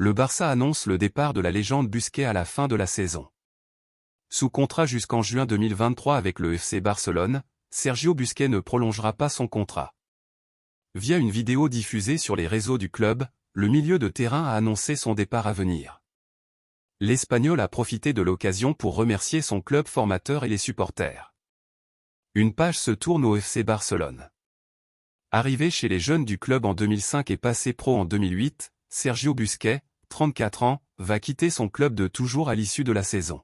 le Barça annonce le départ de la légende Busquets à la fin de la saison. Sous contrat jusqu'en juin 2023 avec le FC Barcelone, Sergio Busquets ne prolongera pas son contrat. Via une vidéo diffusée sur les réseaux du club, le milieu de terrain a annoncé son départ à venir. L'Espagnol a profité de l'occasion pour remercier son club formateur et les supporters. Une page se tourne au FC Barcelone. Arrivé chez les jeunes du club en 2005 et passé pro en 2008, Sergio Busquets, 34 ans, va quitter son club de toujours à l'issue de la saison.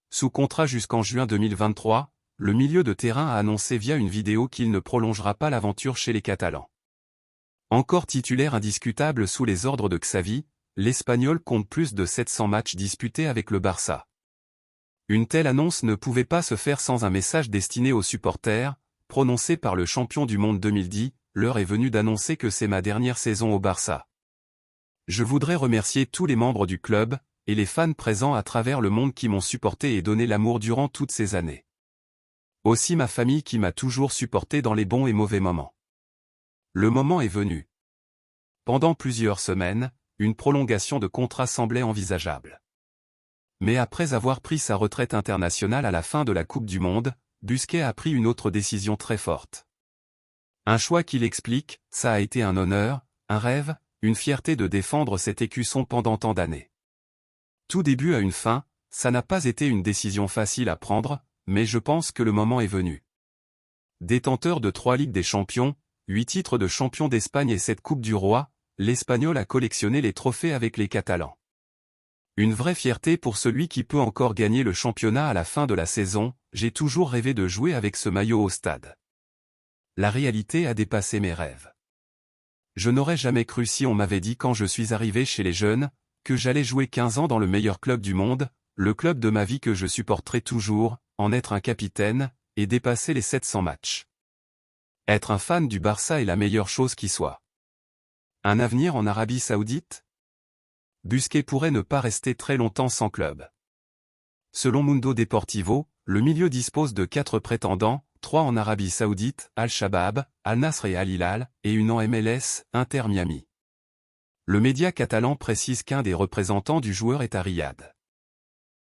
Sous contrat jusqu'en juin 2023, le milieu de terrain a annoncé via une vidéo qu'il ne prolongera pas l'aventure chez les Catalans. Encore titulaire indiscutable sous les ordres de Xavi, l'Espagnol compte plus de 700 matchs disputés avec le Barça. Une telle annonce ne pouvait pas se faire sans un message destiné aux supporters, prononcé par le champion du monde 2010, l'heure est venue d'annoncer que c'est ma dernière saison au Barça. Je voudrais remercier tous les membres du club, et les fans présents à travers le monde qui m'ont supporté et donné l'amour durant toutes ces années. Aussi ma famille qui m'a toujours supporté dans les bons et mauvais moments. Le moment est venu. Pendant plusieurs semaines, une prolongation de contrat semblait envisageable. Mais après avoir pris sa retraite internationale à la fin de la Coupe du Monde, Busquets a pris une autre décision très forte. Un choix qu'il explique, ça a été un honneur, un rêve, une fierté de défendre cet écusson pendant tant d'années. Tout début a une fin, ça n'a pas été une décision facile à prendre, mais je pense que le moment est venu. Détenteur de 3 Ligues des Champions, 8 titres de champion d'Espagne et 7 Coupes du Roi, l'Espagnol a collectionné les trophées avec les Catalans. Une vraie fierté pour celui qui peut encore gagner le championnat à la fin de la saison, j'ai toujours rêvé de jouer avec ce maillot au stade. La réalité a dépassé mes rêves. Je n'aurais jamais cru si on m'avait dit quand je suis arrivé chez les jeunes, que j'allais jouer 15 ans dans le meilleur club du monde, le club de ma vie que je supporterai toujours, en être un capitaine, et dépasser les 700 matchs. Être un fan du Barça est la meilleure chose qui soit. Un avenir en Arabie Saoudite ? Busquets pourrait ne pas rester très longtemps sans club. Selon Mundo Deportivo, le milieu dispose de 4 prétendants, 3 en Arabie Saoudite, Al-Shabaab, Al-Nasr et Al-Hilal, et une en MLS, Inter Miami. Le média catalan précise qu'un des représentants du joueur est à Riyad.